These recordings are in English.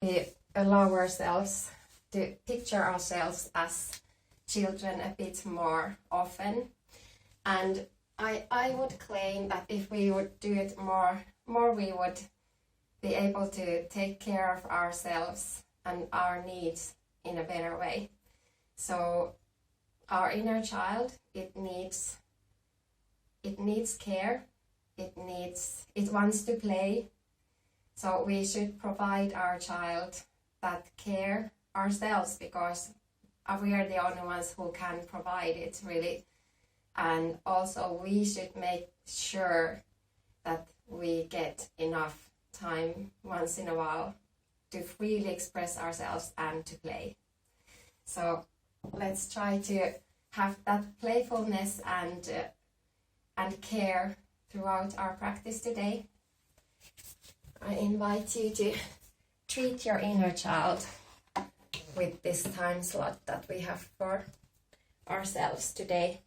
we allow ourselves to picture ourselves as children a bit more often. And I would claim that if we would do it more we would be able to take care of ourselves and our needs in a better way. So our inner child, it needs care, it wants to play. So we should provide our child that care ourselves, because we are the only ones who can provide it, really. And also we should make sure that we get enough time once in a while to freely express ourselves and to play. So let's try to have that playfulness and care throughout our practice today. I invite you to treat your inner child with this time slot that we have for ourselves today.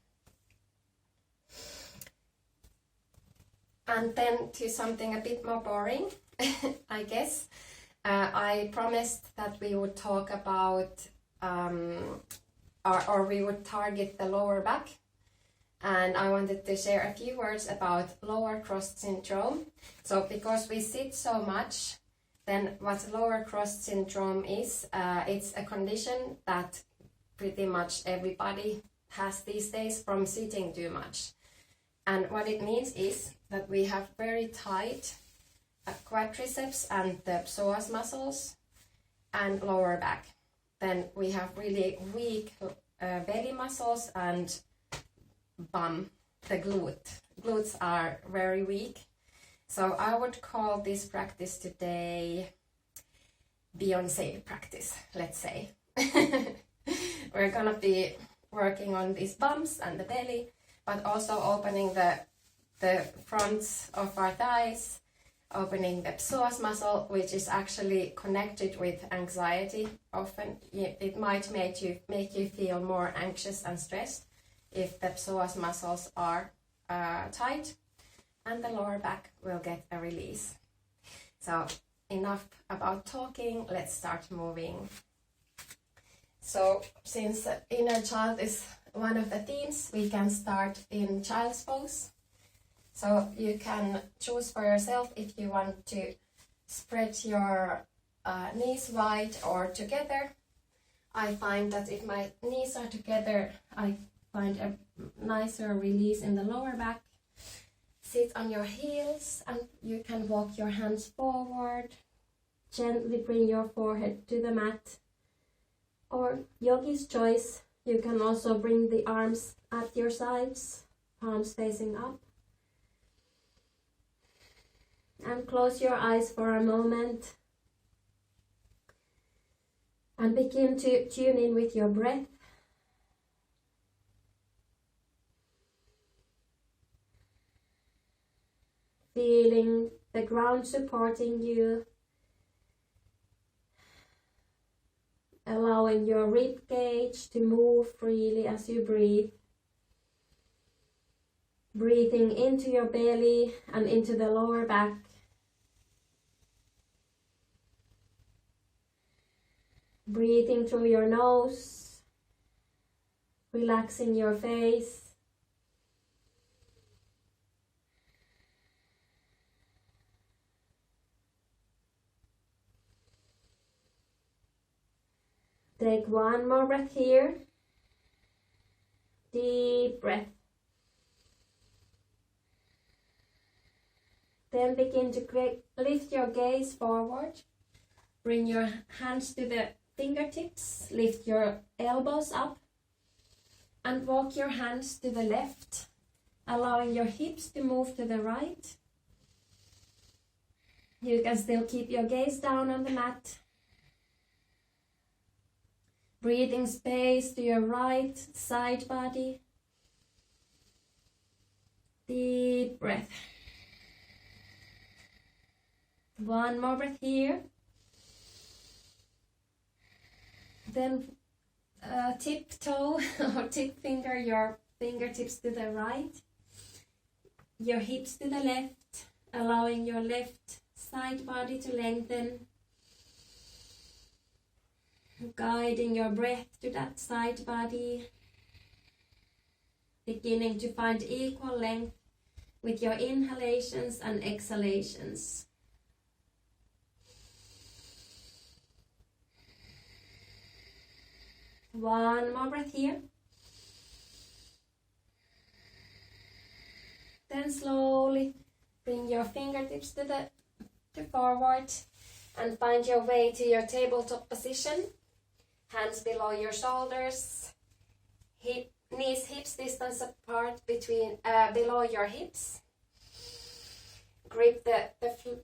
And then to something a bit more boring, I guess. I promised that we would talk about, or we would target the lower back. And I wanted to share a few words about lower cross syndrome. So because we sit so much, then what lower cross syndrome is, it's a condition that pretty much everybody has these days from sitting too much. And what it means is that we have very tight quadriceps and the psoas muscles and lower back. Then we have really weak belly muscles and bum, the glute. Glutes are very weak. So I would call this practice today Beyoncé practice, let's say. We're gonna be working on these bums and the belly, but also opening the fronts of our thighs, opening the psoas muscle, which is actually connected with anxiety. Often it might make you feel more anxious and stressed if the psoas muscles are tight, and the lower back will get a release. So enough about talking, let's start moving. So since inner child is one of the themes, we can start in child's pose. So you can choose for yourself if you want to spread your knees wide or together. I find that if my knees are together, I find a nicer release in the lower back. Sit on your heels and you can walk your hands forward. Gently bring your forehead to the mat. Or yogi's choice, you can also bring the arms at your sides, palms facing up. And close your eyes for a moment. And begin to tune in with your breath. Feeling the ground supporting you. Allowing your rib cage to move freely as you breathe. Breathing into your belly and into the lower back. Breathing through your nose. Relaxing your face. Take one more breath here. Deep breath. Then begin to lift your gaze forward. Bring your hands to the fingertips. Lift your elbows up. And walk your hands to the left, allowing your hips to move to the right. You can still keep your gaze down on the mat. Breathing space to your right side body. Deep breath. One more breath here. Then tiptoe or tip finger your fingertips to the right. Your hips to the left, allowing your left side body to lengthen. Guiding your breath to that side body. Beginning to find equal length with your inhalations and exhalations. One more breath here. Then slowly bring your fingertips to forward and find your way to your tabletop position. Hands below your shoulders, knees hips distance apart below your hips. Grip the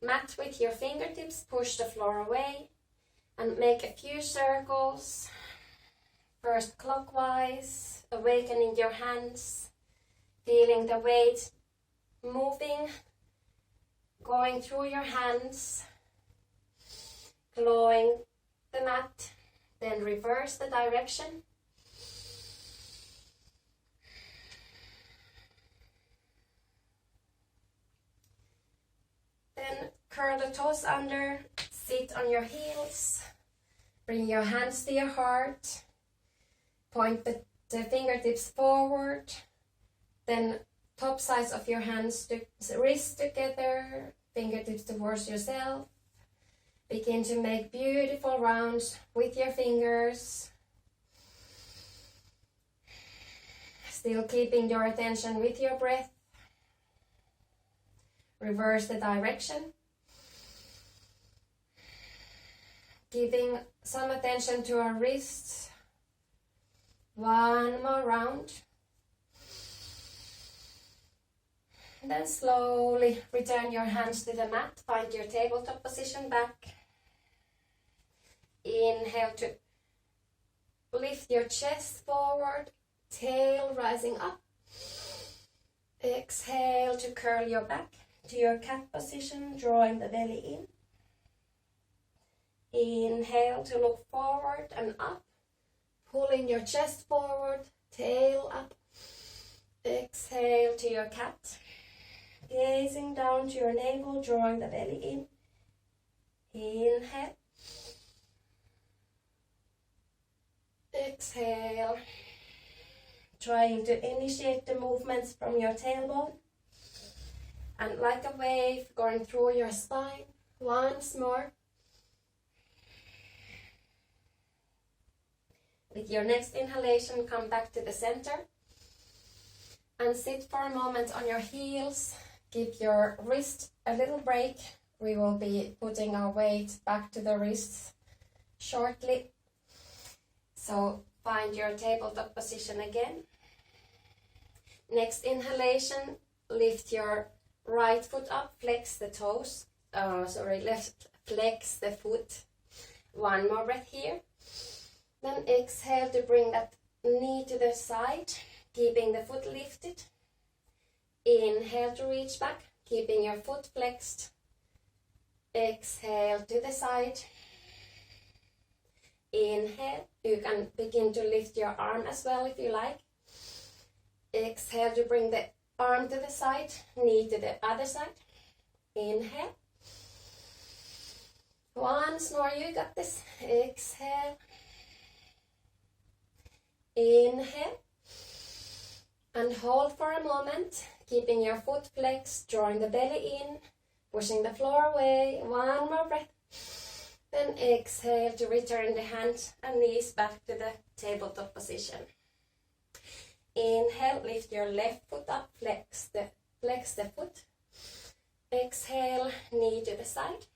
mat with your fingertips, push the floor away and make a few circles. First clockwise, awakening your hands, feeling the weight moving, going through your hands, clawing the mat, then reverse the direction. Then curl the toes under, sit on your heels, bring your hands to your heart, point the fingertips forward, then top sides of your hands to wrists together, fingertips towards yourself. Begin to make beautiful rounds with your fingers. Still keeping your attention with your breath. Reverse the direction. Giving some attention to our wrists. One more round. And then slowly return your hands to the mat. Find your tabletop position back. Inhale to lift your chest forward, tail rising up. Exhale to curl your back to your cat position, drawing the belly in. Inhale to look forward and up, pulling your chest forward, tail up. Exhale to your cat. Gazing down to your navel, drawing the belly in. Inhale. Exhale. Trying to initiate the movements from your tailbone. And like a wave going through your spine. Once more. With your next inhalation, come back to the center. And sit for a moment on your heels. Give your wrist a little break. We will be putting our weight back to the wrists shortly. So find your tabletop position again. Next inhalation, lift your right foot up, flex the toes. Flex the foot. One more breath here. Then exhale to bring that knee to the side, keeping the foot lifted. Inhale to reach back, keeping your foot flexed. Exhale to the side. Inhale, you can begin to lift your arm as well if you like. Exhale to bring the arm to the side, knee to the other side. Inhale. Once more, you got this. Exhale. Inhale. And hold for a moment, keeping your foot flexed, drawing the belly in, pushing the floor away. One more breath. Then exhale to return the hands and knees back to the tabletop position. Inhale, lift your left foot up, flex the foot. Exhale, knee to the side.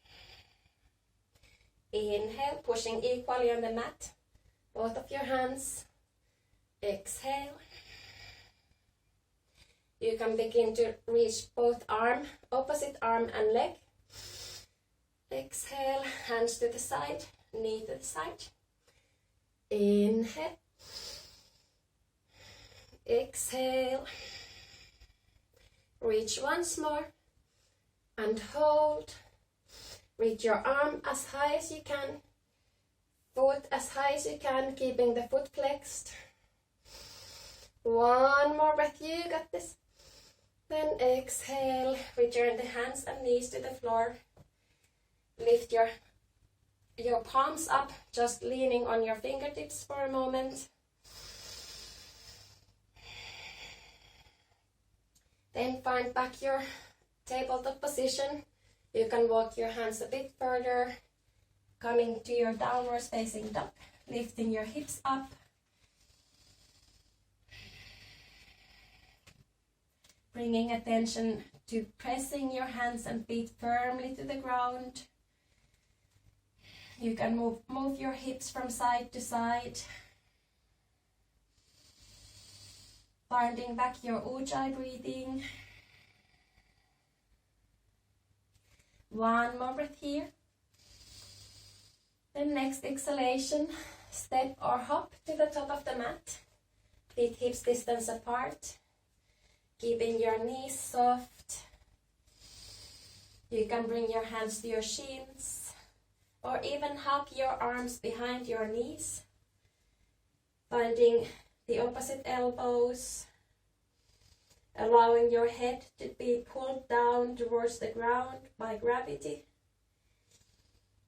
Inhale, pushing equally on the mat, both of your hands. Exhale. You can begin to reach both opposite arm and leg. Exhale, hands to the side, knee to the side. Inhale. Exhale. Reach once more and hold. Reach your arm as high as you can, foot as high as you can, keeping the foot flexed. One more breath, you got this. Then exhale, return the hands and knees to the floor. Lift your your palms up, just leaning on your fingertips for a moment. Then find back your tabletop position. You can walk your hands a bit further, coming to your downwards facing dog, lifting your hips up. Bringing attention to pressing your hands and feet firmly to the ground. You can move your hips from side to side. Finding back your ujjayi breathing. One more breath here. Then next exhalation, step or hop to the top of the mat. Feet hips distance apart. Keeping your knees soft. You can bring your hands to your shins or even hug your arms behind your knees. Finding the opposite elbows. Allowing your head to be pulled down towards the ground by gravity.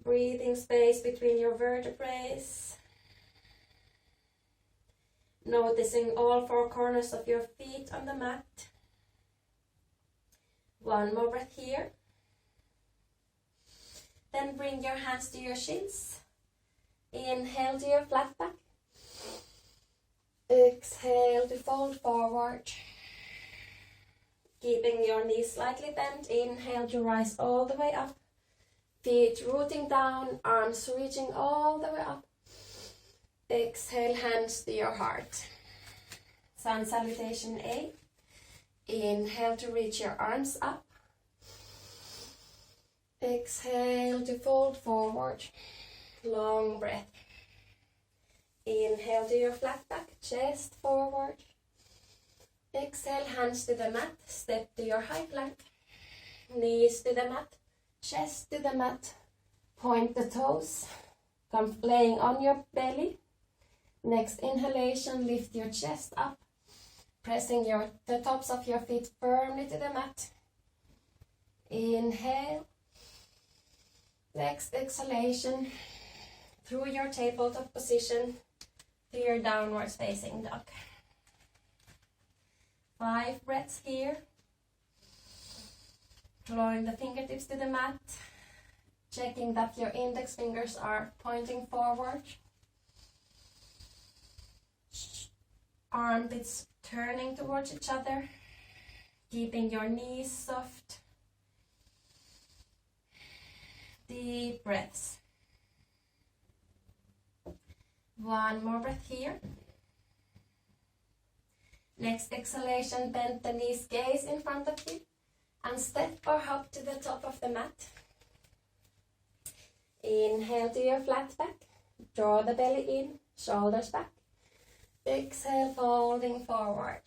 Breathing space between your vertebrae. Noticing all four corners of your feet on the mat. One more breath here. Then bring your hands to your shins. Inhale to your flat back. Exhale to fold forward. Keeping your knees slightly bent. Inhale to rise all the way up. Feet rooting down, arms reaching all the way up. Exhale, hands to your heart. Sun salutation A. Inhale to reach your arms up. Exhale to fold forward. Long breath. Inhale to your flat back, chest forward. Exhale, hands to the mat, step to your high plank. Knees to the mat, chest to the mat. Point the toes. Come laying on your belly. Next inhalation, lift your chest up, pressing the tops of your feet firmly to the mat. Inhale. Next exhalation, through your tabletop position to your downwards facing dog. 5 breaths here. Drawing the fingertips to the mat, checking that your index fingers are pointing forward. Armpits turning towards each other, keeping your knees soft. Deep breaths. One more breath here. Next exhalation, bend the knees, gaze in front of you, and step or hop to the top of the mat. Inhale to your flat back, draw the belly in, shoulders back. Exhale, folding forward.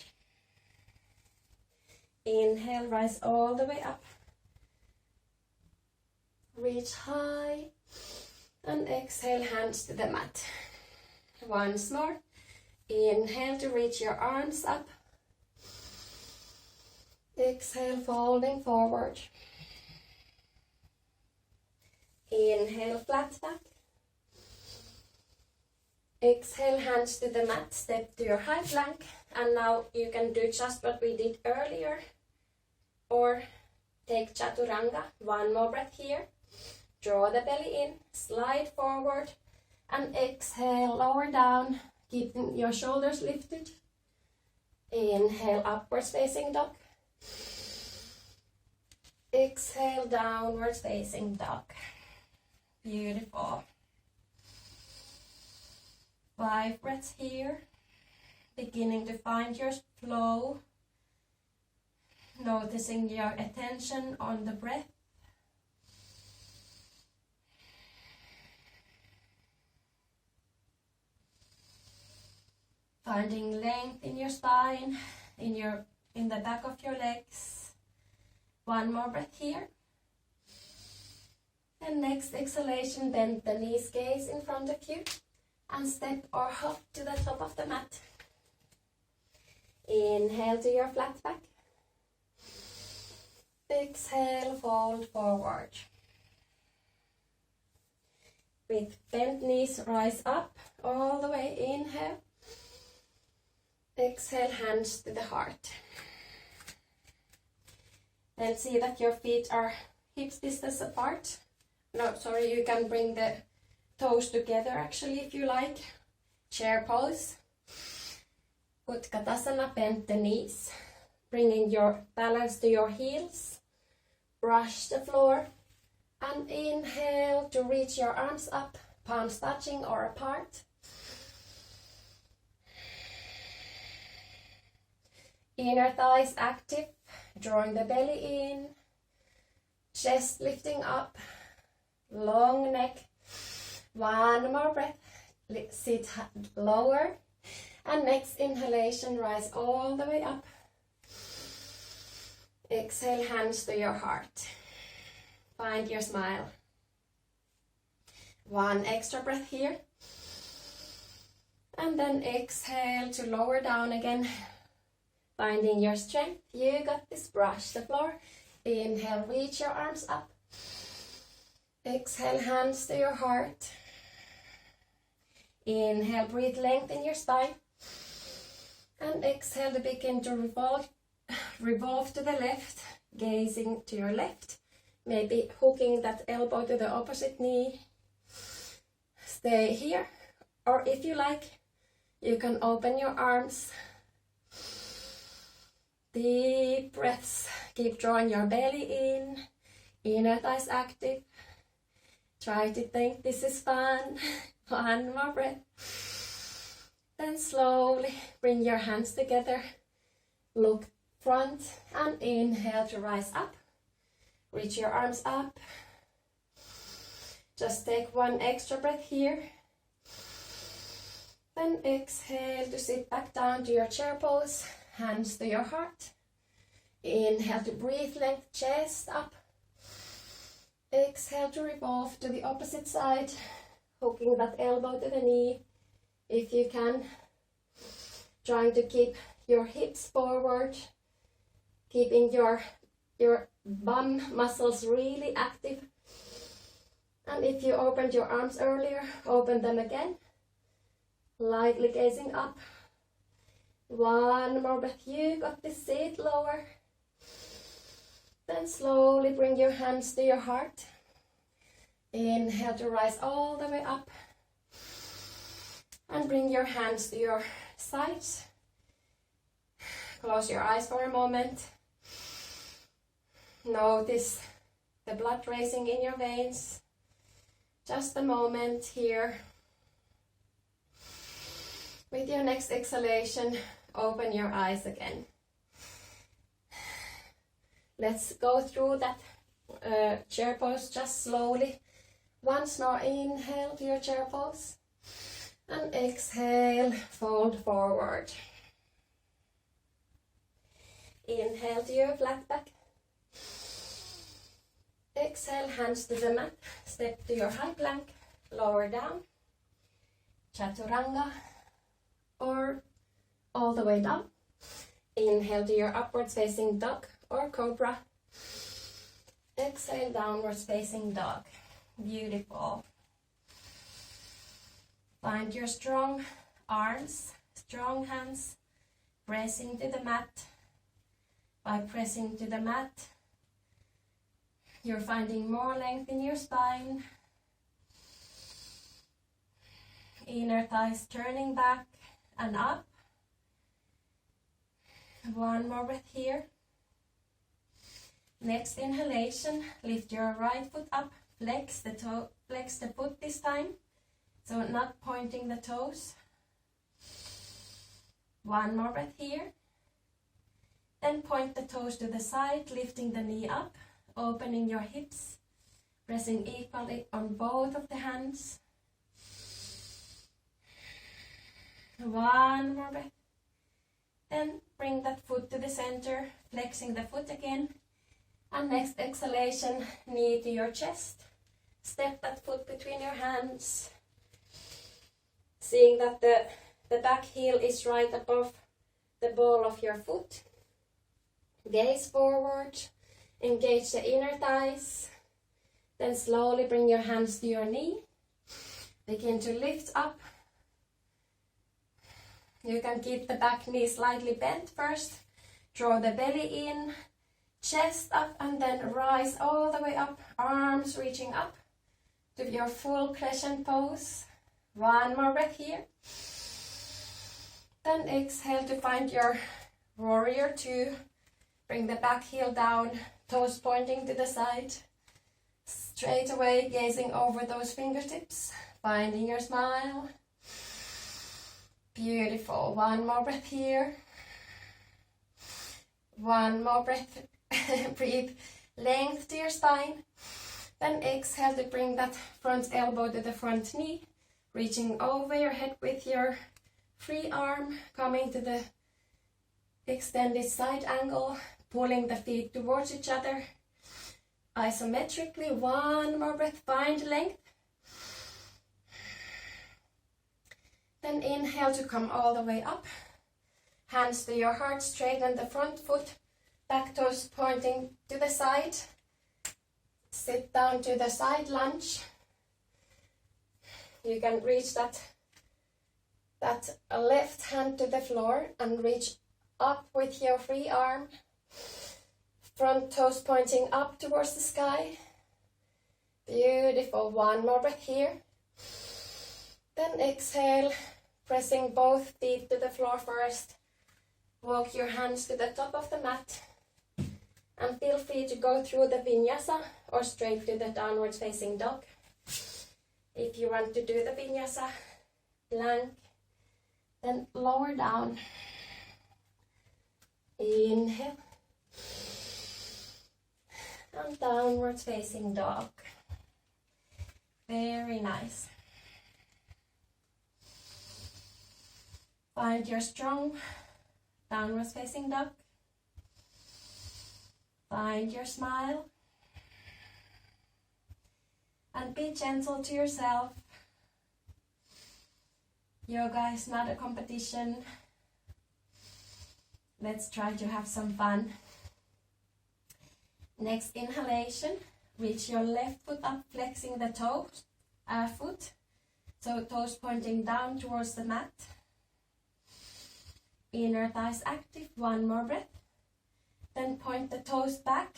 Inhale, rise all the way up. Reach high, and exhale, hands to the mat. Once more. Inhale to reach your arms up. Exhale, folding forward. Inhale, flat back. Exhale, hands to the mat, step to your high plank. And now you can do just what we did earlier. Or take chaturanga. One more breath here. Draw the belly in, slide forward. And exhale, lower down. Keeping your shoulders lifted. Inhale, upwards facing dog. Exhale, downwards facing dog. Beautiful. 5 breaths here. Beginning to find your flow. Noticing your attention on the breath. Finding length in your spine, in the back of your legs. One more breath here. And next exhalation, bend the knees, gaze in front of you, and step or hop to the top of the mat. Inhale to your flat back. Exhale, fold forward. With bent knees, rise up all the way. Inhale. Exhale, hands to the heart. Then see that your feet are hips distance apart. No, sorry, you can bring the toes together actually if you like. Chair pose. Utkatasana, bend the knees. Bringing your balance to your heels. Brush the floor. And inhale to reach your arms up, palms touching or apart. Inner thighs active, drawing the belly in. Chest lifting up, long neck. One more breath, sit lower. And next inhalation, rise all the way up. Exhale, hands to your heart. Find your smile. One extra breath here. And then exhale to lower down again. Finding your strength. You got this. Brush the floor. Inhale, reach your arms up. Exhale, hands to your heart. Inhale, breathe, lengthen your spine. And exhale to begin to revolve to the left, gazing to your left. Maybe hooking that elbow to the opposite knee. Stay here. Or if you like, you can open your arms. Deep breaths. Keep drawing your belly in. Inner thighs active. Try to think this is fun. One more breath. Then slowly bring your hands together. Look front and inhale to rise up. Reach your arms up. Just take one extra breath here. Then exhale to sit back down to your chair pose. Hands to your heart. Inhale to breathe, length chest up. Exhale to revolve to the opposite side. Hooking that elbow to the knee if you can. Trying to keep your hips forward. Keeping your bum muscles really active. And if you opened your arms earlier, open them again. Lightly gazing up. One more breath. You got this. Sit lower. Then slowly bring your hands to your heart. Inhale to rise all the way up. And bring your hands to your sides. Close your eyes for a moment. Notice the blood racing in your veins. Just a moment here. With your next exhalation, open your eyes again. Let's go through that chair pose just slowly. Once more, inhale to your chair pose. And exhale, fold forward. Inhale to your flat back. Exhale, hands to the mat. Step to your high plank. Lower down. Chaturanga. Or all the way down. Inhale to your upwards facing dog or cobra. Exhale, downwards facing dog. Beautiful. Find your strong arms, strong hands, pressing to the mat. By pressing to the mat, you're finding more length in your spine. Inner thighs turning back and up. One more breath here. Next inhalation, lift your right foot up, flex the foot this time, so not pointing the toes. One more breath here. Then point the toes to the side, lifting the knee up, opening your hips, pressing equally on both of the hands. One more breath. Then bring that foot to the center, flexing the foot again. And next exhalation, knee to your chest. Step that foot between your hands. Seeing that the back heel is right above the ball of your foot. Gaze forward. Engage the inner thighs. Then slowly bring your hands to your knee. Begin to lift up. You can keep the back knee slightly bent first. Draw the belly in, chest up, and then rise all the way up, arms reaching up to your full crescent pose. One more breath here. Then exhale to find your warrior two. Bring the back heel down, toes pointing to the side. Straight away, gazing over those fingertips, finding your smile. Beautiful. One more breath here. One more breath. Breathe length to your spine. Then exhale to bring that front elbow to the front knee, reaching over your head with your free arm, coming to the extended side angle, pulling the feet towards each other. Isometrically, one more breath, find length. Then inhale to come all the way up. Hands to your heart, straighten the front foot, back toes pointing to the side. Sit down to the side lunge. You can reach that left hand to the floor and reach up with your free arm. Front toes pointing up towards the sky. Beautiful. One more breath here. Then exhale, pressing both feet to the floor first. Walk your hands to the top of the mat. And feel free to go through the vinyasa or straight to the downwards facing dog. If you want to do the vinyasa plank, then lower down. Inhale. And downwards facing dog. Very nice. Find your strong downwards facing dog. Find your smile. And be gentle to yourself. Yoga is not a competition. Let's try to have some fun. Next inhalation, reach your left foot up, flexing the toes, foot. So toes pointing down towards the mat. Inner thighs active, one more breath. Then point the toes back,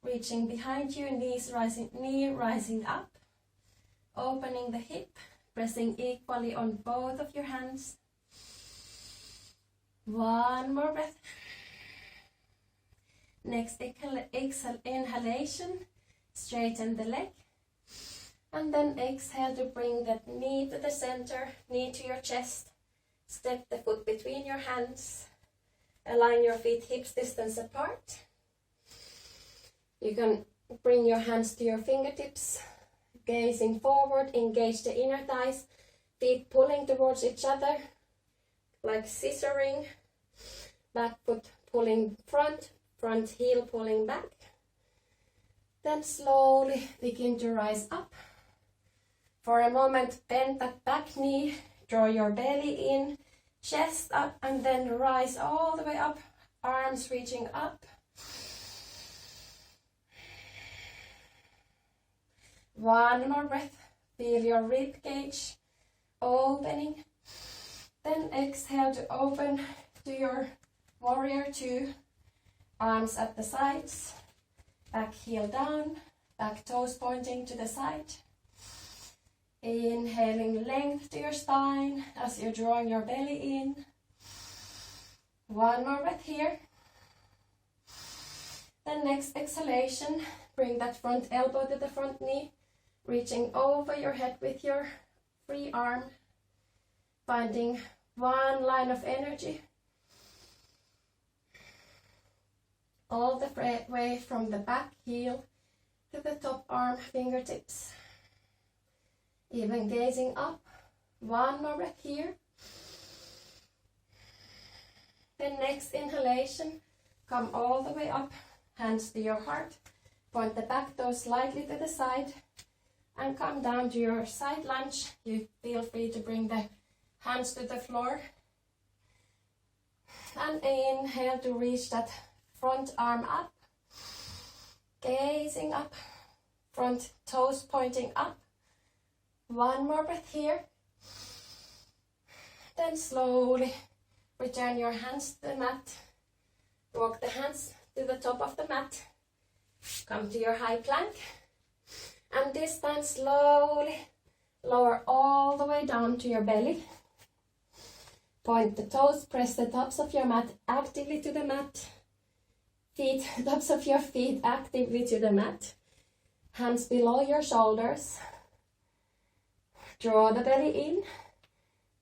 reaching behind you, knee rising up. Opening the hip, pressing equally on both of your hands. One more breath. Next inhalation, straighten the leg. And then exhale to bring that knee to the center, knee to your chest. Step the foot between your hands. Align your feet hips distance apart. You can bring your hands to your fingertips, gazing forward, engage the inner thighs, feet pulling towards each other, like scissoring, back foot pulling front, front heel pulling back. Then slowly begin to rise up. For a moment, bend that back knee, draw your belly in, chest up, and then rise all the way up, arms reaching up. One more breath, feel your rib cage opening. Then exhale to open to your warrior two, arms at the sides, back heel down, back toes pointing to the side. Inhaling length to your spine as you're drawing your belly in. One more breath here. Then next exhalation, bring that front elbow to the front knee, reaching over your head with your free arm, finding one line of energy all the way from the back heel to the top arm fingertips. Even gazing up. One more breath here. Then next inhalation, come all the way up, hands to your heart, point the back toes slightly to the side, and come down to your side lunge. You feel free to bring the hands to the floor. And inhale to reach that front arm up, gazing up, front toes pointing up. One more breath here. Then slowly return your hands to the mat. Walk the hands to the top of the mat. Come to your high plank. And this time slowly lower all the way down to your belly. Point the toes, press the tops of your mat actively to the mat. Tops of your feet actively to the mat. Hands below your shoulders. Draw the belly in.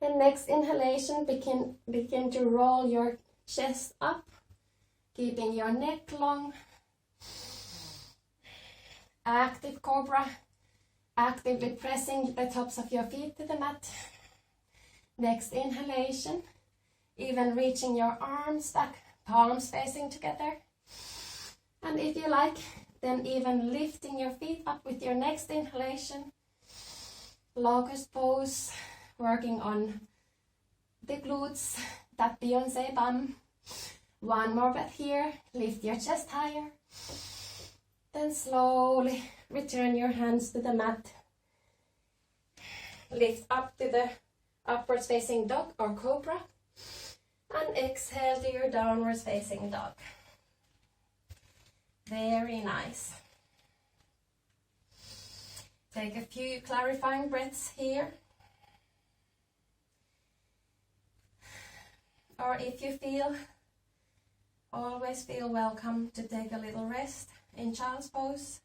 The next inhalation, begin to roll your chest up, keeping your neck long. Active cobra, actively pressing the tops of your feet to the mat. Next inhalation, even reaching your arms back, palms facing together. And if you like, then even lifting your feet up with your next inhalation. Locust pose, working on the glutes, that Beyonce bum. One more breath here, lift your chest higher. Then slowly return your hands to the mat. Lift up to the upwards facing dog or cobra. And exhale to your downwards facing dog. Very nice. Take a few clarifying breaths here. Or if you feel, always feel welcome to take a little rest in child's pose.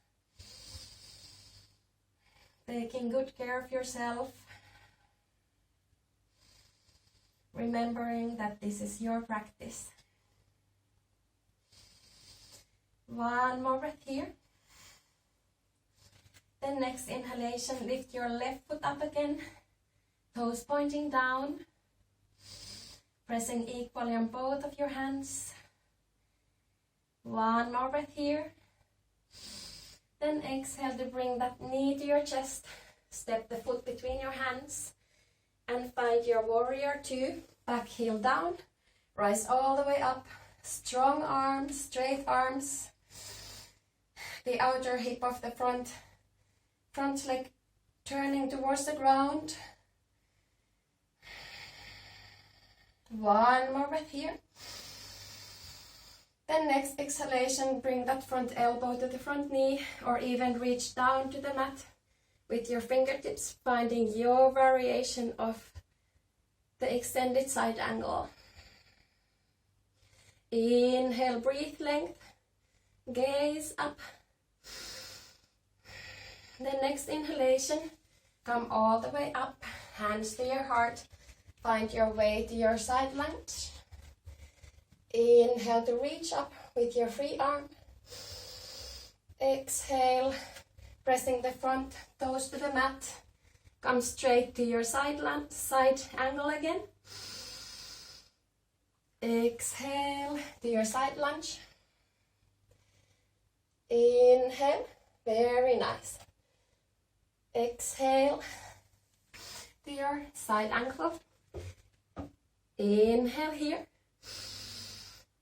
Taking good care of yourself. Remembering that this is your practice. One more breath here. Then next inhalation, lift your left foot up again. Toes pointing down. Pressing equally on both of your hands. One more breath here. Then exhale to bring that knee to your chest. Step the foot between your hands. And find your warrior two. Back heel down. Rise all the way up. Strong arms, straight arms. The outer hip of the front leg turning towards the ground. One more breath here. Then next exhalation, bring that front elbow to the front knee or even reach down to the mat with your fingertips, finding your variation of the extended side angle. Inhale, breathe length, gaze up. The next inhalation, come all the way up, hands to your heart, find your way to your side lunge. Inhale to reach up with your free arm. Exhale, pressing the front toes to the mat. Come straight to your side angle again. Exhale to your side lunge. Inhale, very nice. Exhale to your side angle. Inhale here.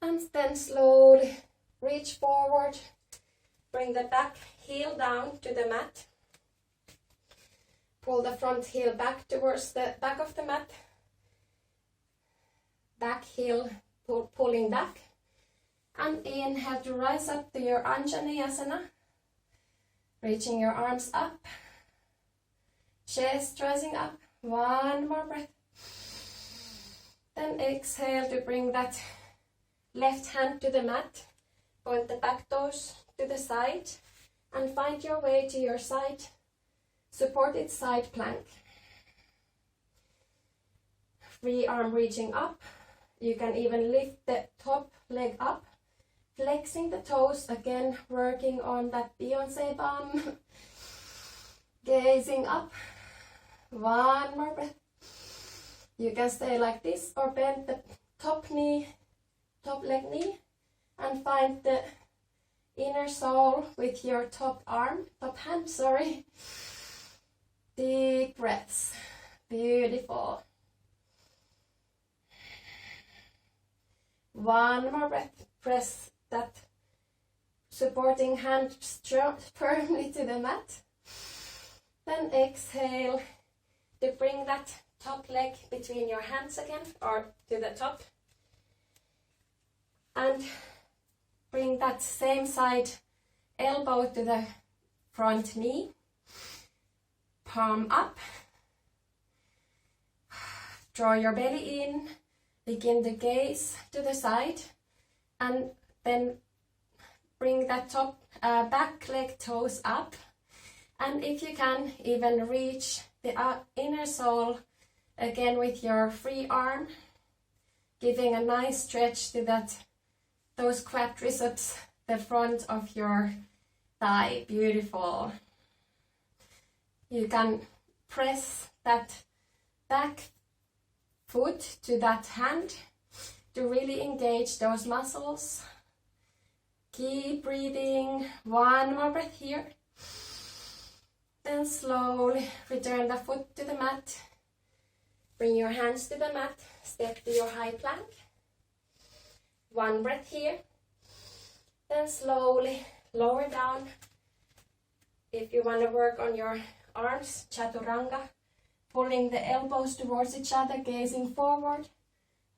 And then slowly reach forward. Bring the back heel down to the mat. Pull the front heel back towards the back of the mat. Back heel pulling back. And inhale to rise up to your Anjaneyasana. Reaching your arms up. Chest rising up. One more breath. Then exhale to bring that left hand to the mat. Point the back toes to the side. And find your way to your side. Supported side plank. Free arm reaching up. You can even lift the top leg up. Flexing the toes again, working on that Beyonce bum. Gazing up. One more breath. You can stay like this or bend the top leg knee and find the inner sole with your top hand, sorry. Deep breaths. Beautiful. One more breath. Press that supporting hand firmly to the mat. Then exhale to bring that top leg between your hands again, or to the top. And bring that same side elbow to the front knee. Palm up. Draw your belly in. Begin to gaze to the side. And then bring that top back leg toes up. And if you can, even reach the inner sole again with your free arm, giving a nice stretch to those quadriceps, the front of your thigh. Beautiful. You can press that back foot to that hand to really engage those muscles. Keep breathing. One more breath here. Then slowly return the foot to the mat. Bring your hands to the mat. Step to your high plank. One breath here. Then slowly lower down. If you want to work on your arms, chaturanga, pulling the elbows towards each other, gazing forward,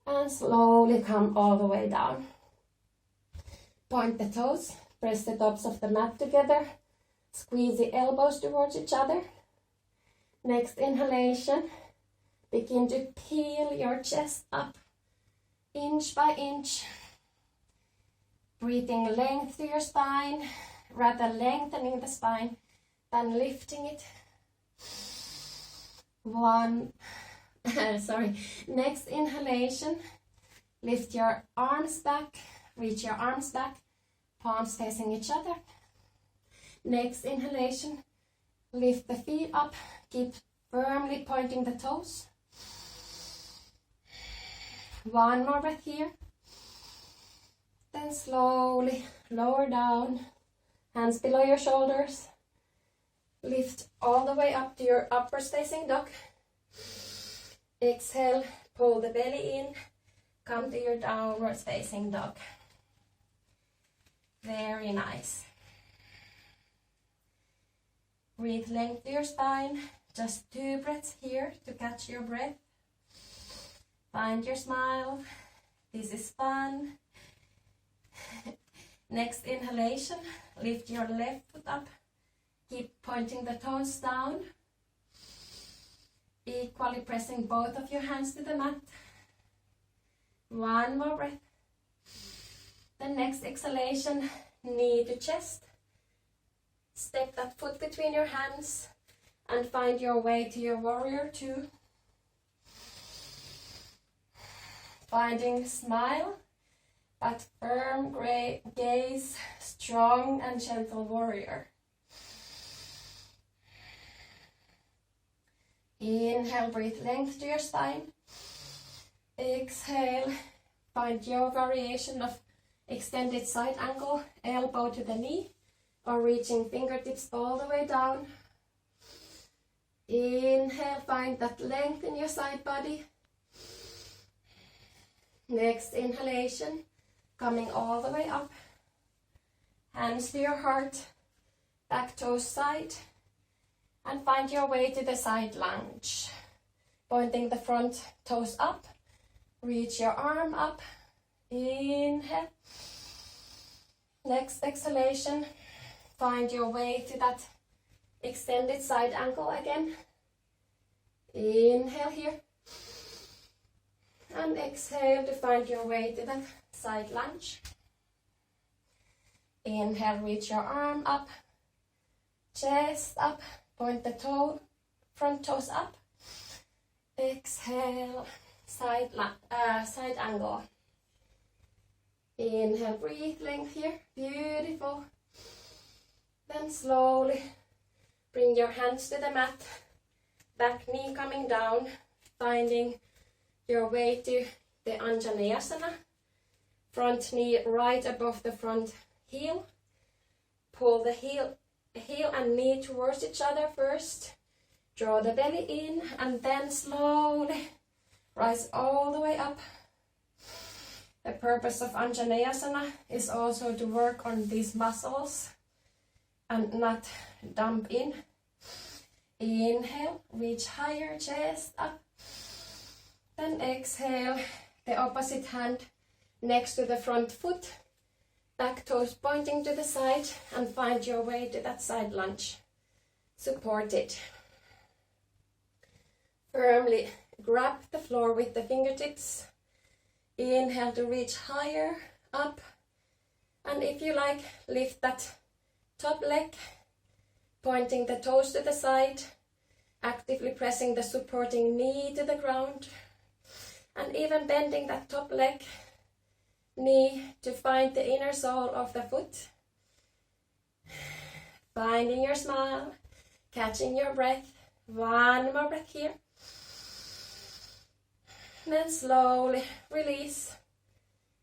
and slowly come all the way down. Point the toes, press the tops of the mat together, squeeze the elbows towards each other. Next inhalation, begin to peel your chest up, inch by inch. Breathing length to your spine, rather lengthening the spine than lifting it. Next inhalation, lift your arms back, reach your arms back, palms facing each other. Next inhalation, lift the feet up, keep firmly pointing the toes. One more breath here. Then slowly lower down, hands below your shoulders. Lift all the way up to your upwards facing dog. Exhale, pull the belly in, come to your downwards facing dog. Very nice. Breathe length to your spine. Just 2 breaths here to catch your breath. Find your smile. This is fun. Next inhalation, lift your left foot up. Keep pointing the toes down. Equally pressing both of your hands to the mat. One more breath. The next exhalation, knee to chest. Step that foot between your hands and find your way to your warrior 2. Finding smile, but firm gaze, strong and gentle warrior. Inhale, breathe length to your spine. Exhale, find your variation of extended side angle, elbow to the knee, or reaching fingertips all the way down. Inhale, find that length in your side body. Next inhalation, coming all the way up. Hands to your heart, back toes side, and find your way to the side lunge. Pointing the front toes up, reach your arm up. Inhale. Next exhalation, find your way to that extended side ankle again. Inhale here. And exhale to find your way to the side lunge. Inhale, reach your arm up. Chest up. Point the front toes up. Exhale, side angle. Inhale, breathe length here. Beautiful. Then slowly bring your hands to the mat. Back knee coming down. Finding your way to the Anjaneyasana. Front knee right above the front heel. Pull the heel and knee towards each other first. Draw the belly in and then slowly rise all the way up. The purpose of Anjaneyasana is also to work on these muscles and not dump in. Inhale, reach higher, chest up. Then exhale, the opposite hand next to the front foot. Back toes pointing to the side and find your way to that side lunge. Support it. Firmly grab the floor with the fingertips. Inhale to reach higher, up. And if you like, lift that top leg, pointing the toes to the side, actively pressing the supporting knee to the ground, and even bending that top leg, knee to find the inner sole of the foot. Finding your smile, catching your breath. One more breath here. Then slowly release.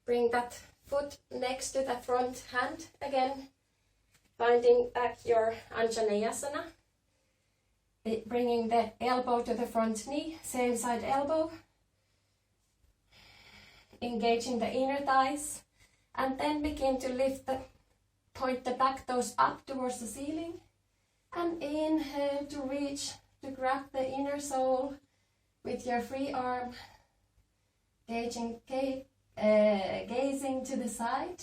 Bring that foot next to the front hand again. Finding back your Anjaneyasana. Bringing the elbow to the front knee, same side elbow. Engaging the inner thighs. And then begin to lift point the back toes up towards the ceiling. And inhale to reach, to grab the inner sole with your free arm. Gazing to the side.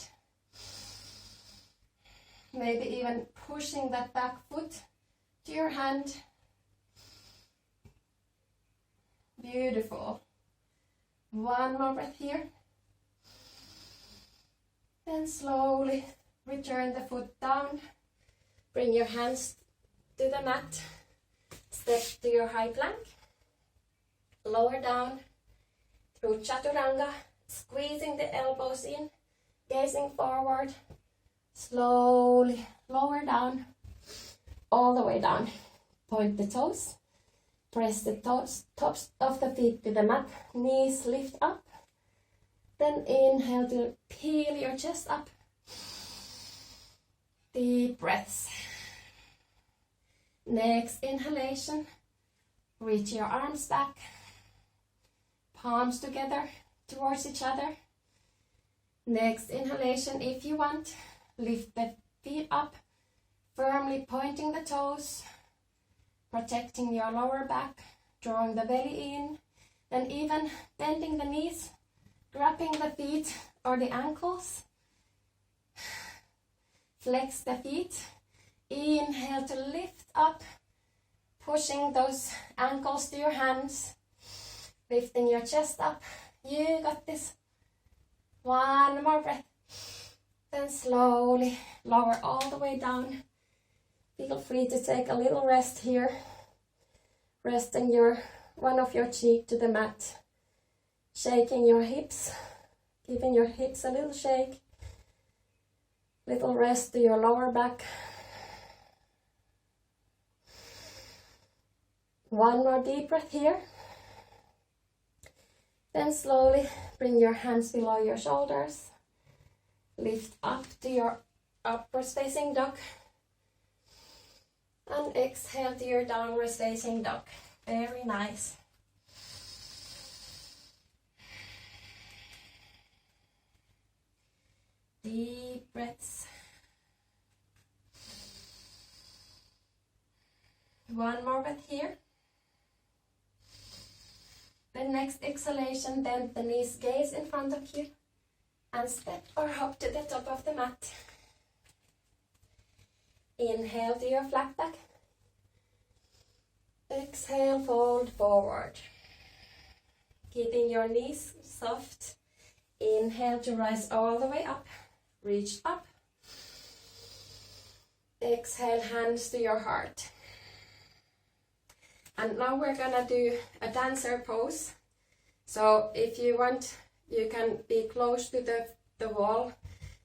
Maybe even pushing that back foot to your hand. Beautiful. One more breath here. Then slowly return the foot down. Bring your hands to the mat. Step to your high plank. Lower down through Chaturanga. Squeezing the elbows in. Gazing forward. Slowly lower down. All the way down. Point the toes. Press the tops of the feet to the mat. Knees lift up. Then inhale to peel your chest up. Deep breaths. Next inhalation. Reach your arms back. Palms together towards each other. Next inhalation, if you want, lift the feet up. Firmly pointing the toes. Protecting your lower back, drawing the belly in, and even bending the knees, grabbing the feet or the ankles. Flex the feet. Inhale to lift up, pushing those ankles to your hands, lifting your chest up. You got this. One more breath. Then slowly lower all the way down. Feel free to take a little rest here. Resting one of your cheek to the mat. Shaking your hips. Giving your hips a little shake. Little rest to your lower back. One more deep breath here. Then slowly bring your hands below your shoulders. Lift up to your upwards facing dog. And exhale to your downwards facing dog. Very nice. Deep breaths. One more breath here. The next exhalation, bend the knees, gaze in front of you. And step or hop to the top of the mat. Inhale to your flat back. Exhale, fold forward. Keeping your knees soft. Inhale to rise all the way up. Reach up. Exhale, hands to your heart. And now we're gonna do a dancer pose. So if you want, you can be close to the wall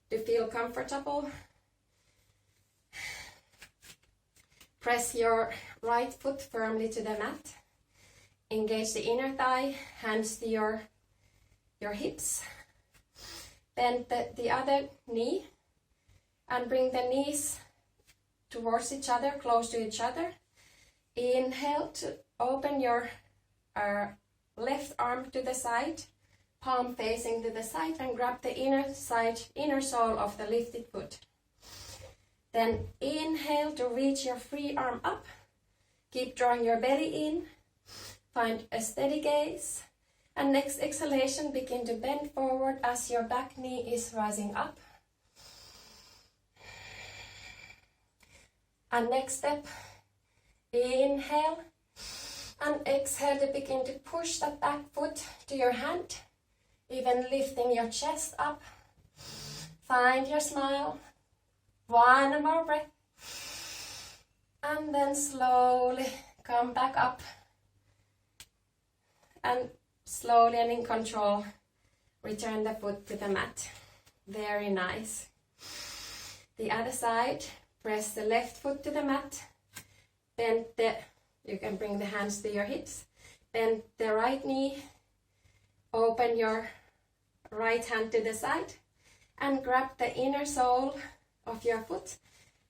to feel comfortable. Press your right foot firmly to the mat. Engage the inner thigh, hands to your hips. Bend the other knee and bring the knees towards each other, close to each other. Inhale to open your left arm to the side, palm facing to the side, and grab the inner sole of the lifted foot. Then inhale to reach your free arm up. Keep drawing your belly in. Find a steady gaze. And next exhalation, begin to bend forward as your back knee is rising up. And next step, inhale. And exhale to begin to push that back foot to your hand. Even lifting your chest up. Find your smile. One more breath. And then slowly come back up. And slowly and in control, return the foot to the mat. Very nice. The other side, press the left foot to the mat. You can bring the hands to your hips. Bend the right knee. Open your right hand to the side. And grab the inner sole of your foot.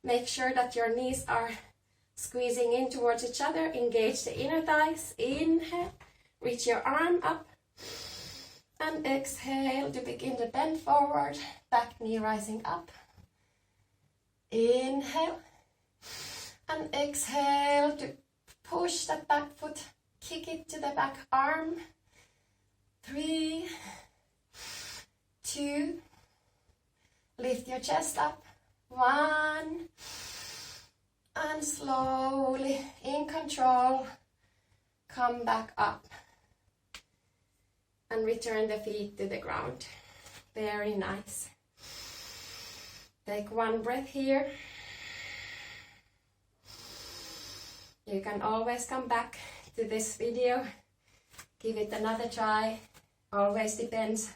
Make sure that your knees are squeezing in towards each other. Engage the inner thighs. Inhale. Reach your arm up. And exhale to begin to bend forward. Back knee rising up. Inhale. And exhale to push that back foot. Kick it to the back arm. 3, 2, lift your chest up. 1, and slowly, in control, come back up. And return the feet to the ground. Very nice. Take one breath here. You can always come back to this video. Give it another try. Always depends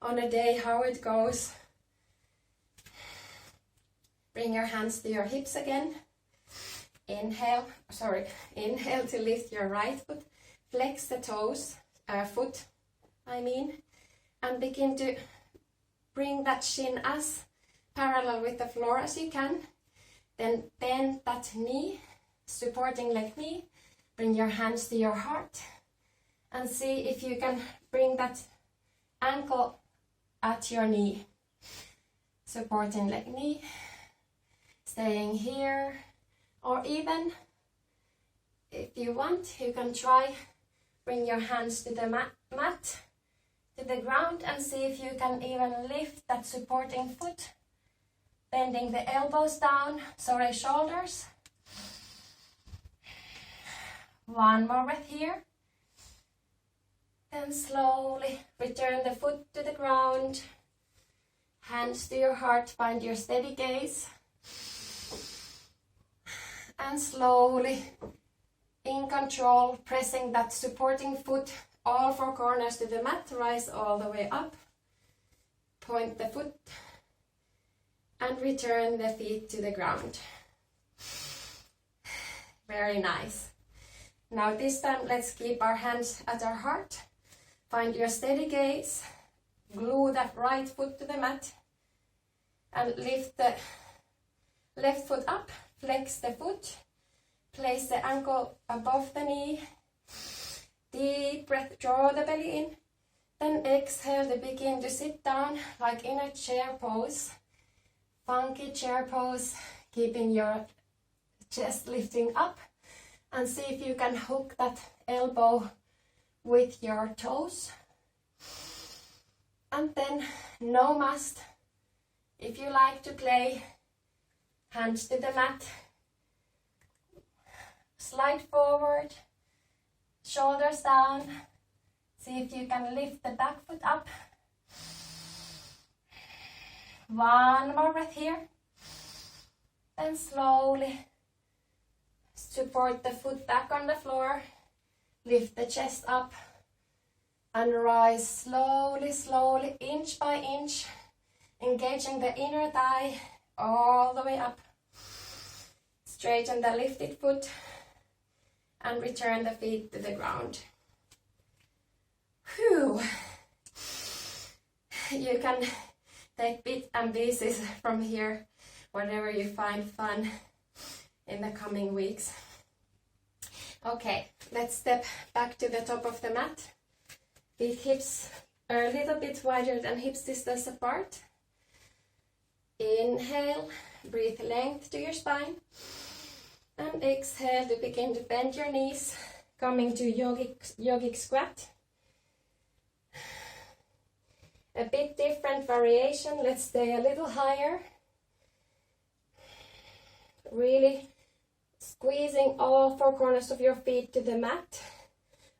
on a day how it goes. Bring your hands to your hips again. Inhale to lift your right foot. Flex the toes, and begin to bring that shin as parallel with the floor as you can. Then bend that knee, supporting leg knee. Bring your hands to your heart and see if you can bring that ankle at your knee. Supporting leg knee, staying here, or even if you want, you can try bring your hands to the mat, to the ground, and see if you can even lift that supporting foot, bending the elbows down, shoulders. One more breath here. Then slowly return the foot to the ground. Hands to your heart, find your steady gaze. And slowly, in control, pressing that supporting foot, all four corners to the mat, rise all the way up. Point the foot and return the feet to the ground. Very nice. Now this time, let's keep our hands at our heart. Find your steady gaze. Glue that right foot to the mat. And lift the left foot up. Flex the foot. Place the ankle above the knee. Deep breath, draw the belly in. Then exhale to begin to sit down like in a chair pose. Funky chair pose. Keeping your chest lifting up. And see if you can hook that elbow with your toes. And then, no must. If you like to play, hands to the mat. Slide forward, shoulders down. See if you can lift the back foot up. One more breath here. Then slowly support the foot back on the floor. Lift the chest up and rise slowly, slowly, inch by inch, engaging the inner thigh all the way up. Straighten the lifted foot and return the feet to the ground. Whew. You can take bits and pieces from here, whatever you find fun in the coming weeks. Okay, let's step back to the top of the mat. Feet hips are a little bit wider than hips distance apart. Inhale, breathe length to your spine. And exhale to begin to bend your knees, coming to yogic squat. A bit different variation. Let's stay a little higher. Really squeezing all four corners of your feet to the mat.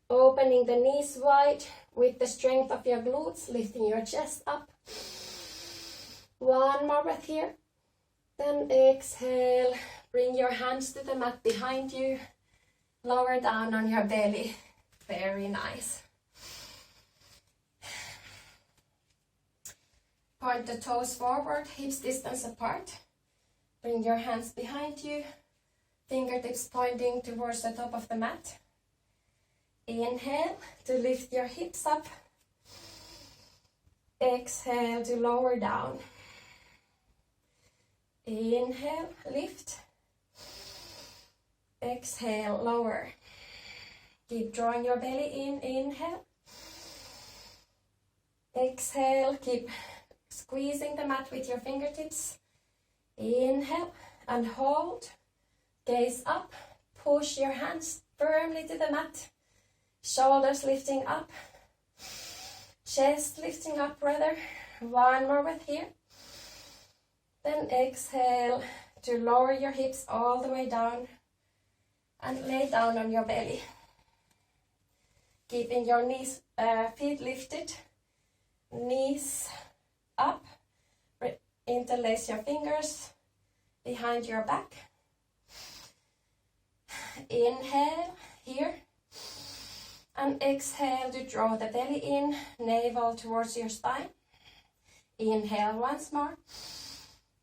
Opening the knees wide with the strength of your glutes, lifting your chest up. One more breath here. Then exhale. Bring your hands to the mat behind you. Lower down on your belly. Very nice. Point the toes forward, hips distance apart. Bring your hands behind you. Fingertips pointing towards the top of the mat. Inhale to lift your hips up. Exhale to lower down. Inhale, lift. Exhale, lower. Keep drawing your belly in. Inhale. Exhale, keep squeezing the mat with your fingertips. Inhale and hold. Gaze up. Push your hands firmly to the mat. Shoulders lifting up. Chest lifting up rather. One more breath here. Then exhale to lower your hips all the way down and lay down on your belly. Keeping your knees, feet lifted, knees up. Interlace your fingers behind your back. Inhale here. And exhale to draw the belly in, navel towards your spine. Inhale once more.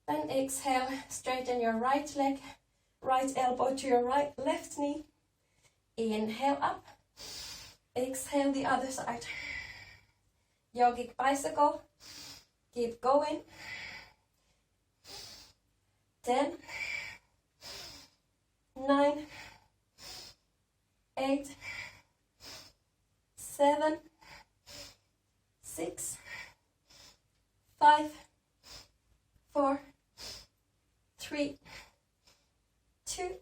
Then exhale, straighten your right leg, right elbow to your left knee. Inhale up. Exhale the other side. Yogic bicycle. Keep going. 10, 9, 8, 7, 6, 5, 4, 3, 2,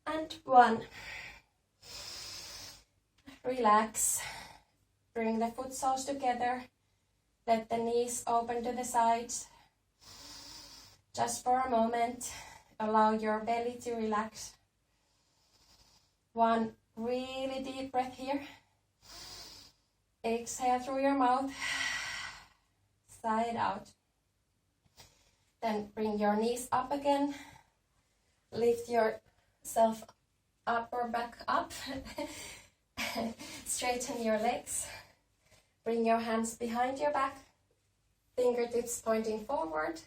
and 1. Relax. Bring the foot soles together. Let the knees open to the sides. Just for a moment, allow your belly to relax. One really deep breath here. Exhale through your mouth. Sigh it out. Then bring your knees up again. Lift yourself up or back up. Straighten your legs. Bring your hands behind your back. Fingertips pointing forward.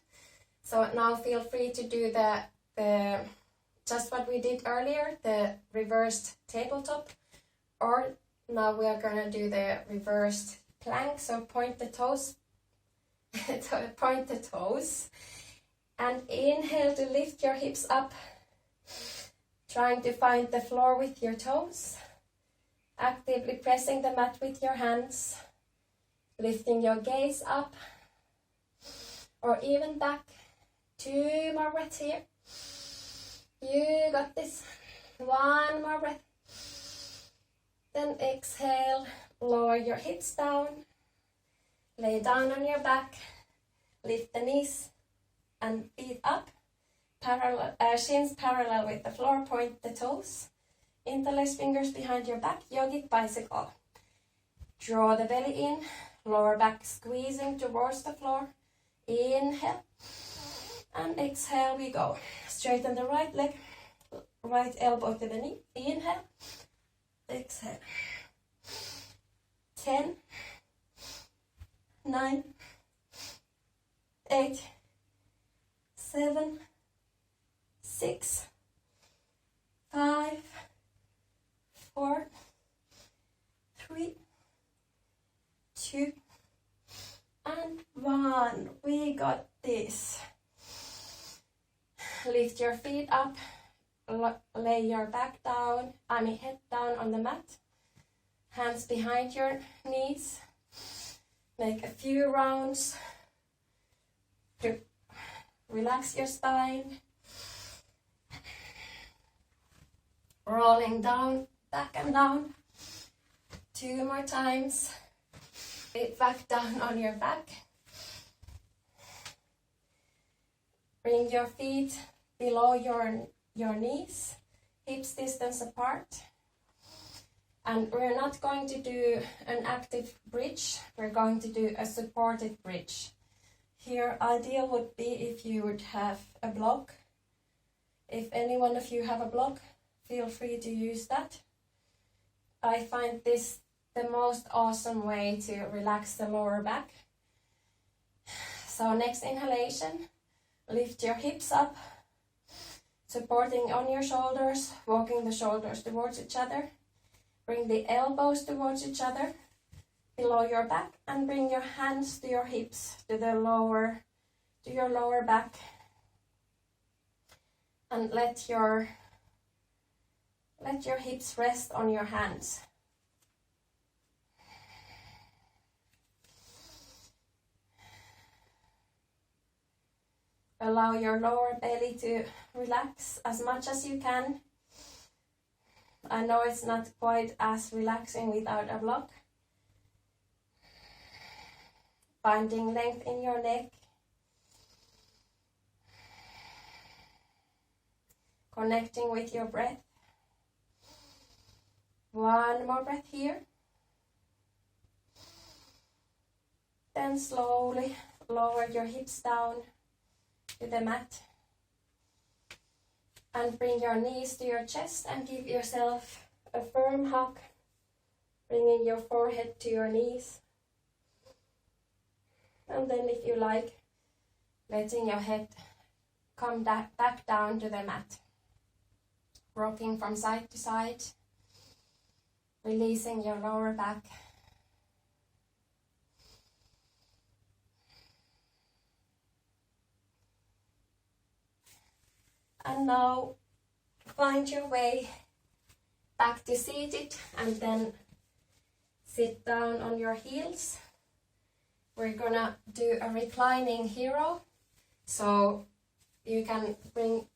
So now feel free to do the just what we did earlier, the reversed tabletop, or now we are gonna do the reversed plank. So point the toes, and inhale to lift your hips up, trying to find the floor with your toes, actively pressing the mat with your hands, lifting your gaze up, or even back. 2 more breaths here. You got this. 1 more breath. Then exhale, lower your hips down. Lay down on your back. Lift the knees and feet up. Shins parallel with the floor. Point the toes. Interlace fingers behind your back. Yogic bicycle. Draw the belly in. Lower back squeezing towards the floor. Inhale. And exhale, we go. Straighten the right leg, right elbow to the knee. Inhale, exhale. 10, 9, 8, 7, 6, 5, 4, 3, 2, and 1. We got this. Lift your feet up, lay your back down, head down on the mat, hands behind your knees. Make a few rounds to relax your spine. rolling down, back and down. 2 more times. Feet back down on your back. Bring your feet below your knees, hips distance apart. And we're not going to do an active bridge, we're going to do a supported bridge. Here, ideal would be if you would have a block. If any one of you have a block, feel free to use that. I find this the most awesome way to relax the lower back. So next inhalation, lift your hips up, supporting on your shoulders, walking the shoulders towards each other. Bring the elbows towards each other, below your back, and bring your hands to your hips, to your lower back. And let your hips rest on your hands. Allow your lower belly to relax as much as you can. I know it's not quite as relaxing without a block. Finding length in your neck. Connecting with your breath. One more breath here. Then slowly lower your hips down to the mat. And bring your knees to your chest and give yourself a firm hug, bringing your forehead to your knees. And then if you like, letting your head come back down to the mat. Rocking from side to side, releasing your lower back. And now find your way back to seated and then sit down on your heels. We're gonna do a reclining hero. So you can bring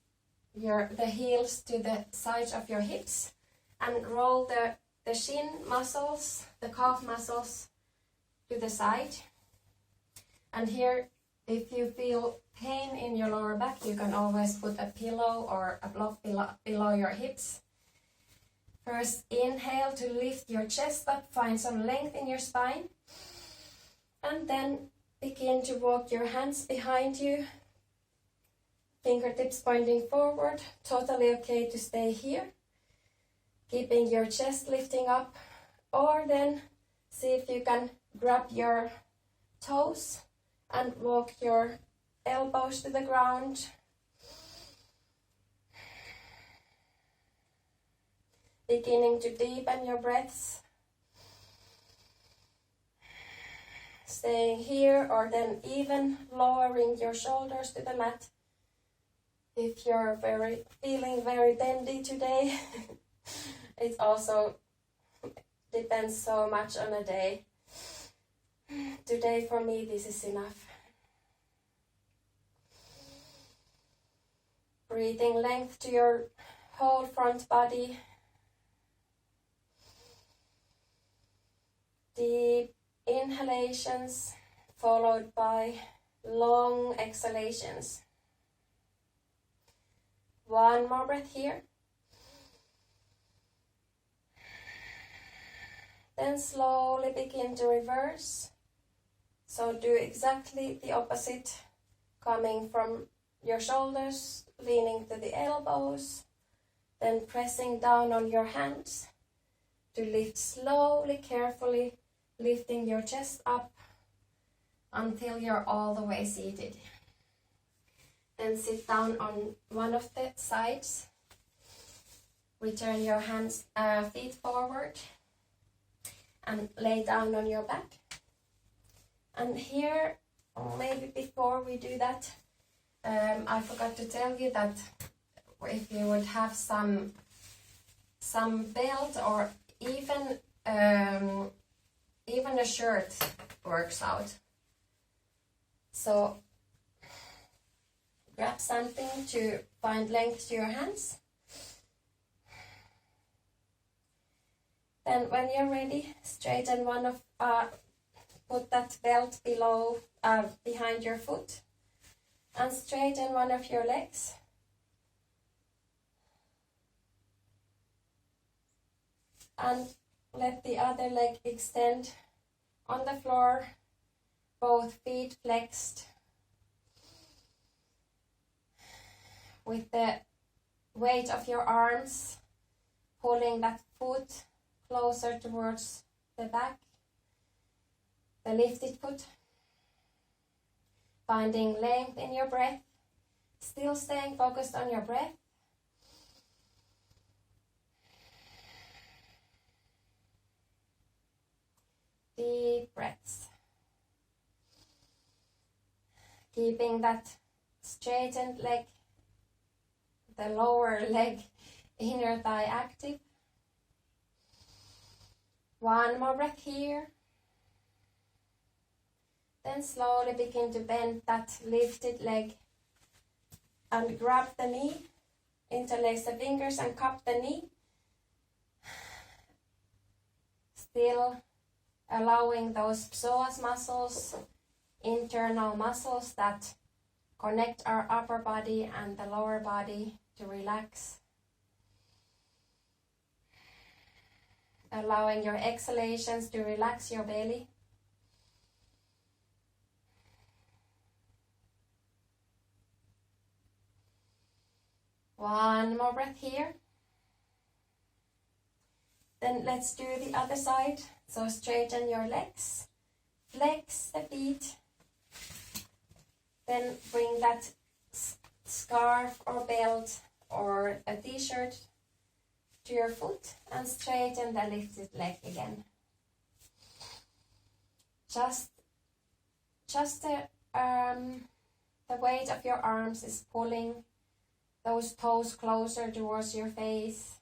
the heels to the sides of your hips and roll the shin muscles, the calf muscles to the side. And here, if you feel pain in your lower back, you can always put a pillow or a block below your hips. First, inhale to lift your chest up, find some length in your spine. And then begin to walk your hands behind you. Fingertips pointing forward, totally okay to stay here. Keeping your chest lifting up. Or then see if you can grab your toes and walk your elbows to the ground. Beginning to deepen your breaths. Staying here or then even lowering your shoulders to the mat. If you're feeling very bendy today, it also depends so much on a day. Today for me this is enough. Breathing length to your whole front body. Deep inhalations followed by long exhalations. One more breath here. Then slowly begin to reverse. So do exactly the opposite, coming from your shoulders, leaning to the elbows, then pressing down on your hands to lift slowly, carefully, lifting your chest up until you're all the way seated. Then sit down on one of the sides. Return your feet forward and lay down on your back. And here, maybe before we do that, I forgot to tell you that if you would have some belt or even a shirt works out. So grab something to find length to your hands. Then when you're ready, straighten put that belt below, behind your foot, and straighten one of your legs. And let the other leg extend on the floor, both feet flexed, with the weight of your arms pulling that foot closer towards the back, the lifted foot, finding length in your breath, still staying focused on your breath. Deep breaths. Keeping that straightened leg, the lower leg, inner thigh active. One more breath here. Then slowly begin to bend that lifted leg and grab the knee, interlace the fingers and cup the knee. Still allowing those psoas muscles, internal muscles that connect our upper body and the lower body, to relax. Allowing your exhalations to relax your belly. One more breath here. Then let's do the other side. So straighten your legs, flex the feet, then bring that scarf or belt or a t-shirt to your foot and straighten the lifted leg again. Just the weight of your arms is pulling those toes closer towards your face,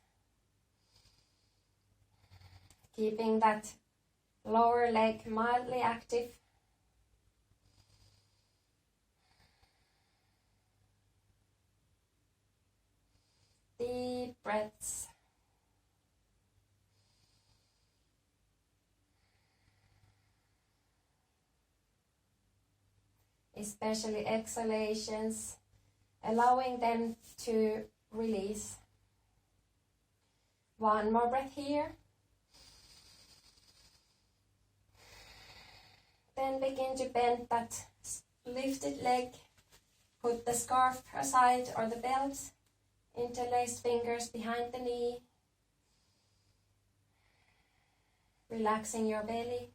keeping that lower leg mildly active. Deep breaths. Especially exhalations, allowing them to release. One more breath here. Then begin to bend that lifted leg. Put the scarf aside or the belt. Interlaced fingers behind the knee. Relaxing your belly.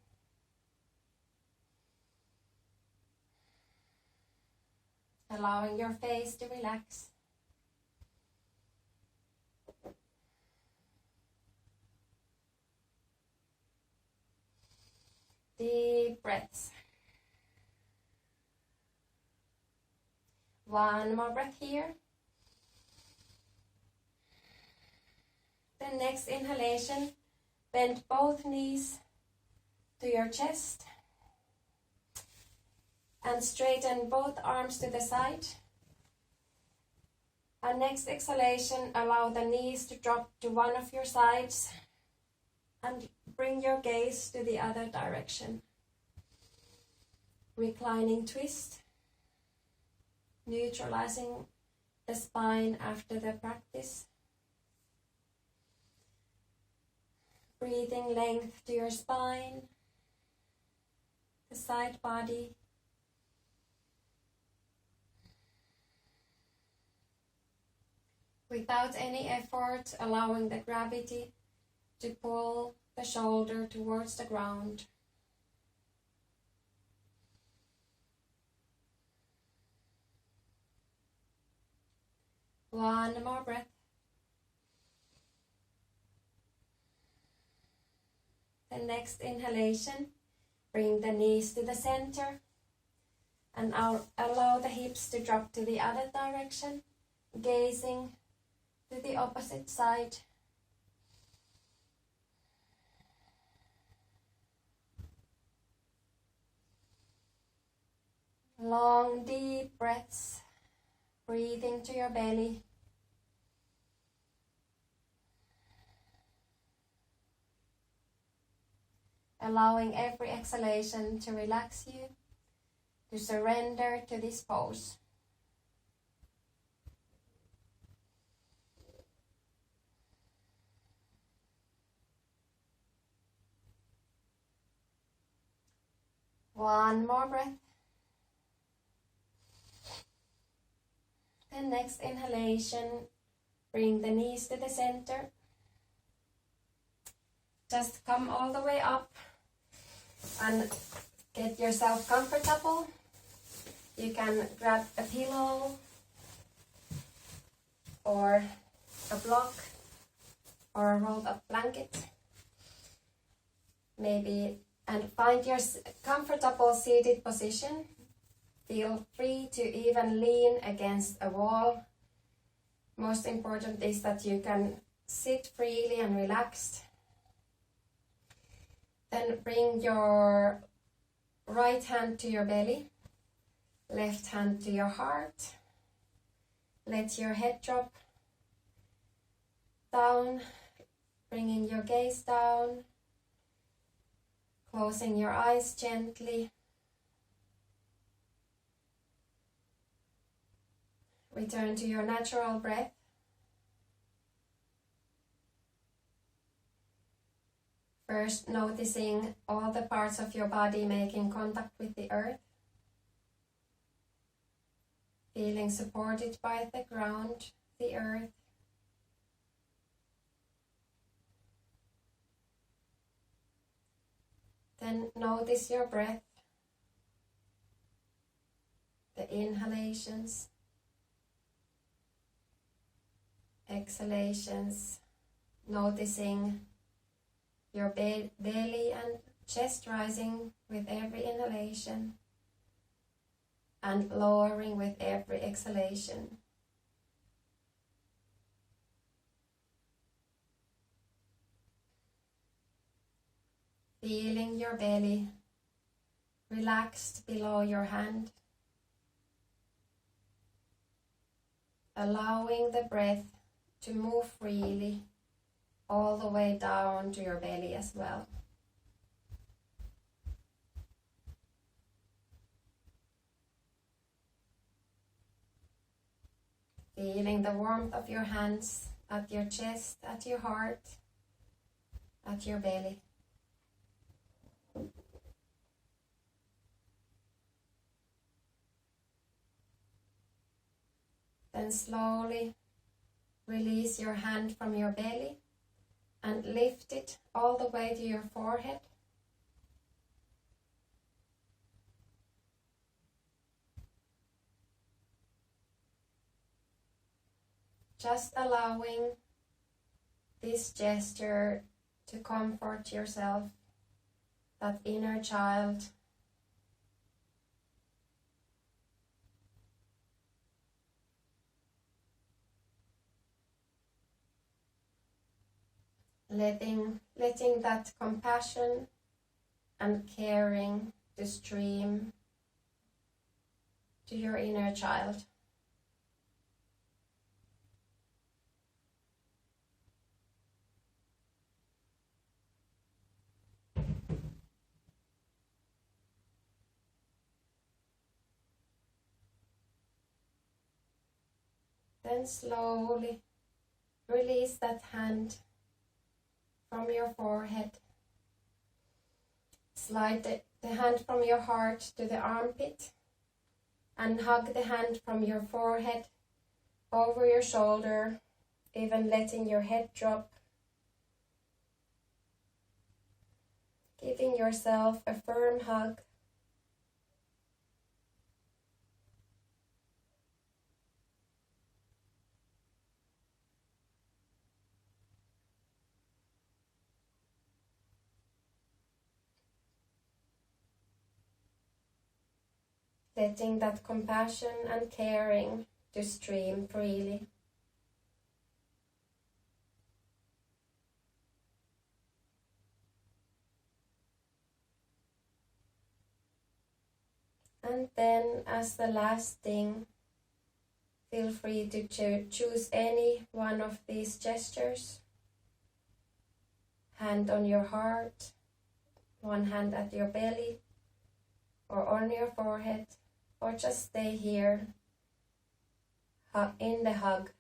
Allowing your face to relax. Deep breaths. One more breath here. The next inhalation, bend both knees to your chest and straighten both arms to the side. And next exhalation, allow the knees to drop to one of your sides and bring your gaze to the other direction. Reclining twist, neutralizing the spine after the practice. Breathing length to your spine, the side body. Without any effort, allowing the gravity to pull the shoulder towards the ground. One more breath. The next inhalation, bring the knees to the center and allow the hips to drop to the other direction, gazing to the opposite side. Long, deep breaths, breathing to your belly. allowing every exhalation to relax you, to surrender to this pose. One more breath. Then next inhalation, bring the knees to the center. Just come all the way up and get yourself comfortable. You can grab a pillow or a block or a rolled up blanket. Maybe, and find your comfortable seated position. Feel free to even lean against a wall. Most important is that you can sit freely and relaxed. Then bring your right hand to your belly, left hand to your heart. Let your head drop down, bringing your gaze down, closing your eyes gently. Return to your natural breath. First, noticing all the parts of your body making contact with the earth. Feeling supported by the ground, the earth. Then notice your breath, the inhalations, exhalations, noticing your belly and chest rising with every inhalation and lowering with every exhalation. Feeling your belly relaxed below your hand, allowing the breath to move freely all the way down to your belly as well. Feeling the warmth of your hands at your chest, at your heart, at your belly. Then slowly release your hand from your belly and lift it all the way to your forehead. Just allowing this gesture to comfort yourself, that inner child. Letting that compassion and caring to stream to your inner child. Then slowly release that hand from your forehead. Slide the hand from your heart to the armpit and hug the hand from your forehead over your shoulder, even letting your head drop. Giving yourself a firm hug. Letting that compassion and caring to stream freely. And then, as the last thing, feel free to choose any one of these gestures. Hand on your heart, one hand at your belly or on your forehead, or just stay here in the hug.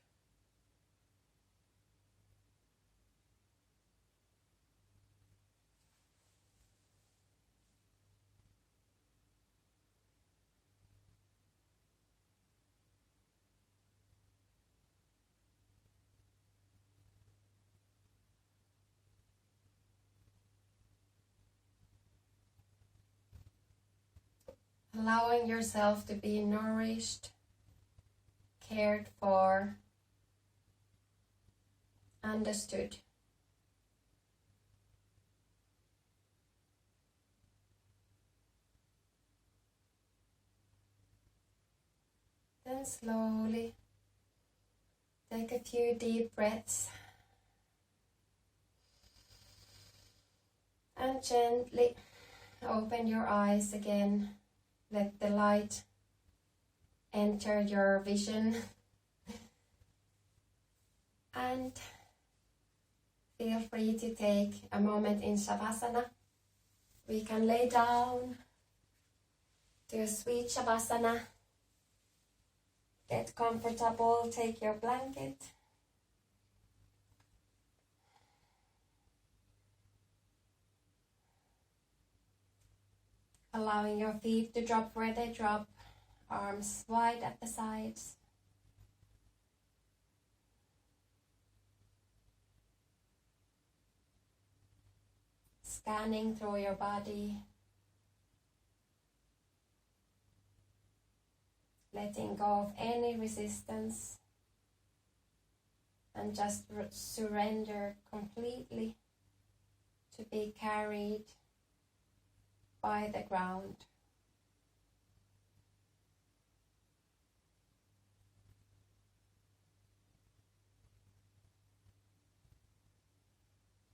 Allowing yourself to be nourished, cared for, understood. Then slowly take a few deep breaths and gently open your eyes again. Let the light enter your vision and feel free to take a moment in Shavasana. We can lay down to a sweet Shavasana. Get comfortable, take your blanket. Allowing your feet to drop where they drop, arms wide at the sides. Scanning through your body, letting go of any resistance, and just surrender completely to be carried by the ground.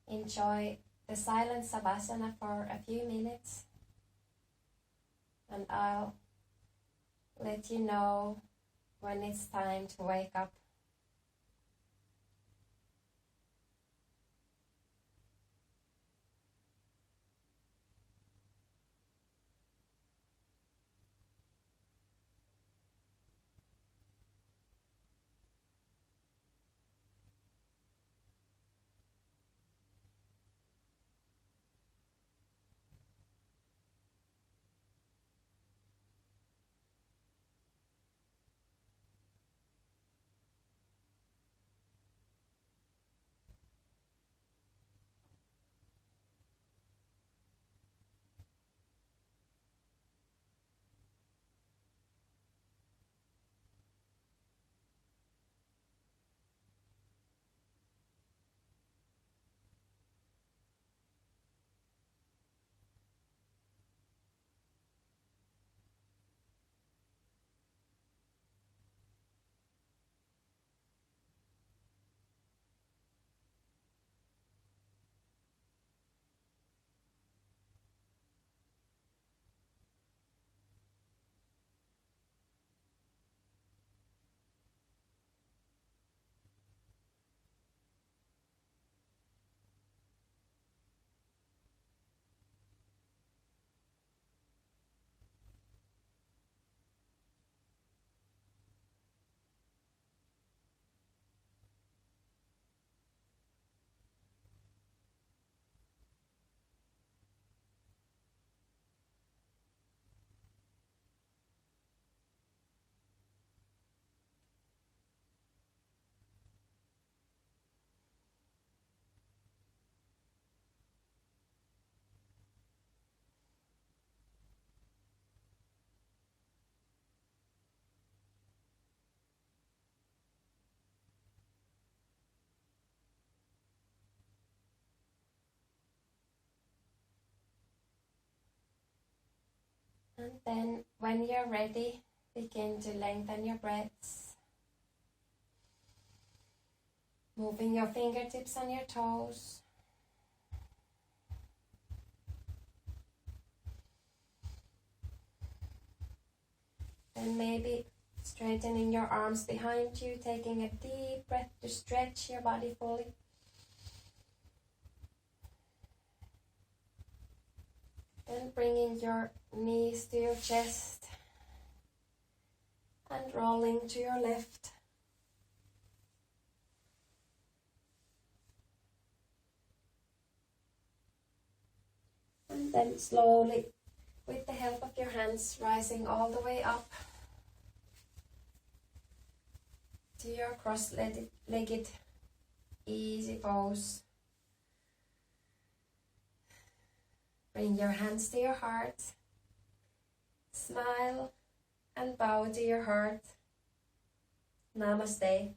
Enjoy the silent Savasana for a few minutes, and I'll let you know when it's time to wake up. And then when you're ready, begin to lengthen your breaths, moving your fingertips on your toes. Then maybe straightening your arms behind you, taking a deep breath to stretch your body fully. Then bringing your knees to your chest and rolling to your left. And then slowly, with the help of your hands, rising all the way up to your cross-legged easy pose. Bring your hands to your heart. Smile and bow to your heart. Namaste.